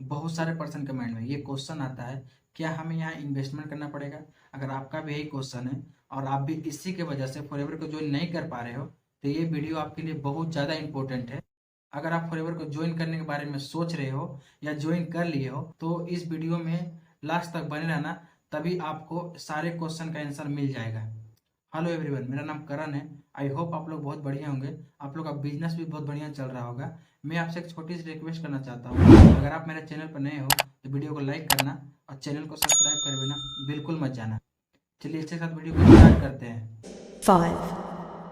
बहुत सारे पर्सन के माइंड में ये क्वेश्चन आता है, क्या हमें यहाँ इन्वेस्टमेंट करना पड़ेगा? अगर आपका भी यही क्वेश्चन है और आप भी इसी के वजह से फॉरएवर को ज्वाइन नहीं कर पा रहे हो, तो ये वीडियो आपके लिए बहुत ज़्यादा इंपॉर्टेंट है। अगर आप फॉरएवर को ज्वाइन करने के बारे में सोच रहे हो या ज्वाइन कर लिए हो, तो इस वीडियो में लास्ट तक बने रहना, तभी आपको सारे क्वेश्चन का आंसर मिल जाएगा। हेलो एवरीवन, मेरा नाम करण है। आई होप आप लोग बहुत बढ़िया होंगे। आप लोग का बिजनेस भी बहुत बढ़िया चल रहा होगा। मैं आपसे एक छोटी सी रिक्वेस्ट करना चाहता हूँ, अगर आप मेरे चैनल पर नए हो तो वीडियो को लाइक करना और चैनल को सब्सक्राइब कर देना बिल्कुल मत जाना। चलिए इसके साथ वीडियो को स्टार्ट करते हैं। 5,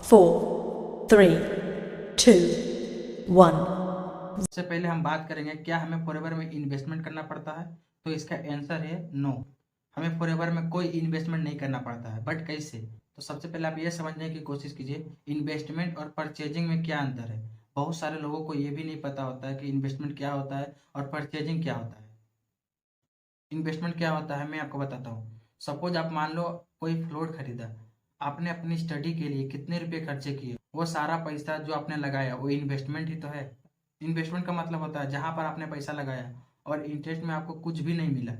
4, 3, 2, 1। सबसे पहले हम बात करेंगे क्या हमें फॉरएवर में इन्वेस्टमेंट करना पड़ता है। तो इसका आंसर है नो, हमें फॉरएवर में कोई इन्वेस्टमेंट नहीं करना पड़ता है। बट कैसे? तो सबसे पहले आप ये समझने की कोशिश कीजिए, इन्वेस्टमेंट और परचेजिंग में क्या अंतर है। बहुत सारे लोगों को ये भी नहीं पता होता है कि इन्वेस्टमेंट क्या होता है और परचेजिंग क्या होता है। इन्वेस्टमेंट क्या होता है मैं आपको बताता हूँ। सपोज आप मान लो कोई फ्लोट खरीदा, आपने अपनी स्टडी के लिए कितने रुपए खर्चे किए, वो सारा पैसा जो आपने लगाया वो इन्वेस्टमेंट ही तो है। इन्वेस्टमेंट का मतलब होता है जहां पर आपने पैसा लगाया और इंटरेस्ट में आपको कुछ भी नहीं मिला,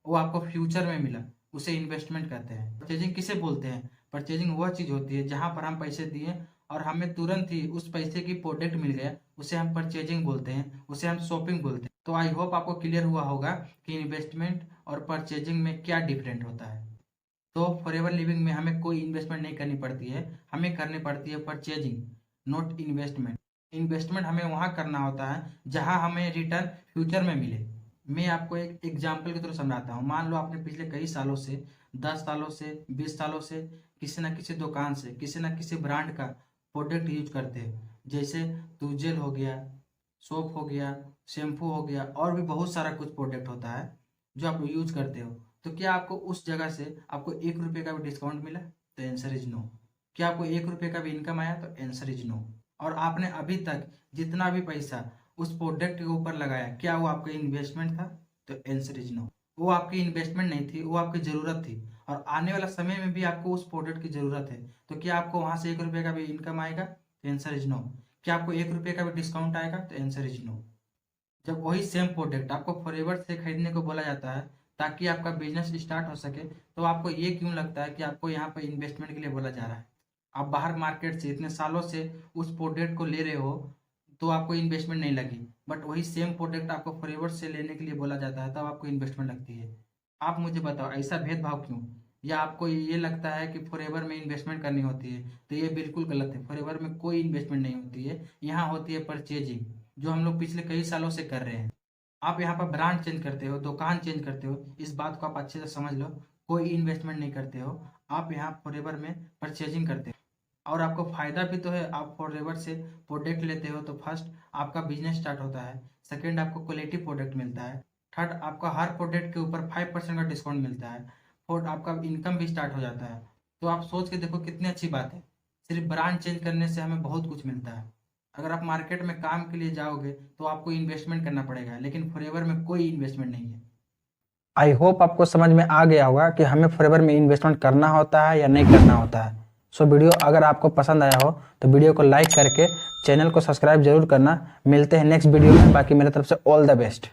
वो आपको फ्यूचर में मिला, उसे इन्वेस्टमेंट कहते हैं। परचेजिंग किसे बोलते हैं? परचेजिंग वह चीज होती है जहां पर हम पैसे दिए और हमें तुरंत ही उस पैसे की प्रोडक्ट मिल गया, उसे हम परचेजिंग बोलते हैं, उसे हम शॉपिंग बोलते हैं। तो आई होप आपको क्लियर हुआ होगा कि इन्वेस्टमेंट और परचेजिंग में क्या डिफरेंट होता है। तो फॉरएवर लिविंग में हमें कोई इन्वेस्टमेंट नहीं करनी पड़ती है, हमें करनी पड़ती है परचेजिंग, नॉट इन्वेस्टमेंट। इन्वेस्टमेंट हमें वहां करना होता है जहां हमें रिटर्न फ्यूचर में मिले। मैं आपको एक एग्जाम्पल के थ्रू समझाता हूँ। मान लो आपने पिछले कई सालों से, 10 सालों से, 20 सालों से किसी न किसी दुकान से किसी न किसी ब्रांड का प्रोडक्ट यूज करते हैं, जैसे टूजेल हो गया, सोप हो गया, शैम्पू हो गया, और भी बहुत सारा कुछ प्रोडक्ट होता है जो आप यूज करते हो। तो क्या आपको उस जगह से आपको 1 रुपये का भी डिस्काउंट मिला? तो आंसर इज नो। क्या आपको 1 रुपये का भी इनकम आया? तो आंसर इज नो। और आपने अभी तक जितना भी पैसा उस प्रोडक्ट के ऊपर लगाया, क्या वो आपका इन्वेस्टमेंट था? तो आंसर इज नो। वो आपकी इन्वेस्टमेंट नहीं थी, वो आपकी जरूरत थी, और आने वाला समय में भी आपको उस प्रोडक्ट की जरूरत है। तो क्या आपको वहां से 1 रुपये का भी इनकम आएगा? तो आंसर इज नो। क्या आपको 1 रुपये का भी डिस्काउंट आएगा? तो आंसर इज नो। जब वही सेम प्रोडक्ट आपको फॉरएवर से खरीदने को बोला जाता है ताकि आपका बिजनेस स्टार्ट हो सके, तो आपको ये क्यों लगता है कि आपको यहाँ पर इन्वेस्टमेंट के लिए बोला जा रहा है? आप बाहर मार्केट से इतने सालों से उस प्रोडक्ट को ले रहे हो तो आपको इन्वेस्टमेंट नहीं लगी, बट वही सेम प्रोडक्ट आपको फॉरएवर से लेने के लिए बोला जाता है तब आपको इन्वेस्टमेंट लगती है। आप मुझे बताओ ऐसा भेदभाव क्यों? या आपको ये लगता है कि फॉरएवर में इन्वेस्टमेंट करनी होती है? तो ये बिल्कुल गलत है। फॉरएवर में कोई इन्वेस्टमेंट नहीं होती है, यहाँ होती है परचेजिंग, जो हम लोग पिछले कई सालों से कर रहे हैं। आप यहाँ पर ब्रांड चेंज करते हो, दुकान चेंज करते हो, इस बात को आप अच्छे से समझ लो। कोई इन्वेस्टमेंट नहीं करते हो, आप यहाँ फॉरएवर में परचेजिंग करते हो, और आपको फायदा भी तो है। आप फॉरएवर से प्रोडक्ट लेते हो तो फर्स्ट आपका बिजनेस स्टार्ट होता है, सेकंड आपको क्वालिटी प्रोडक्ट मिलता है, थर्ड आपका हर प्रोडक्ट के ऊपर 5% का डिस्काउंट मिलता है, फोर्थ आपका इनकम भी स्टार्ट हो जाता है। तो आप सोच के देखो कितनी अच्छी बात है। सिर्फ ब्रांड चेंज करने से हमें बहुत कुछ मिलता है। अगर आप मार्केट में काम के लिए जाओगे तो आपको इन्वेस्टमेंट करना पड़ेगा, लेकिन फॉरएवर में कोई इन्वेस्टमेंट नहीं है। आई होप आपको समझ में आ गया होगा कि हमें फॉरएवर में इन्वेस्टमेंट करना होता है या नहीं करना होता है। सो वीडियो अगर आपको पसंद आया हो तो वीडियो को लाइक करके चैनल को सब्सक्राइब जरूर करना। मिलते हैं नेक्स्ट वीडियो में। बाकी मेरी तरफ से ऑल द बेस्ट।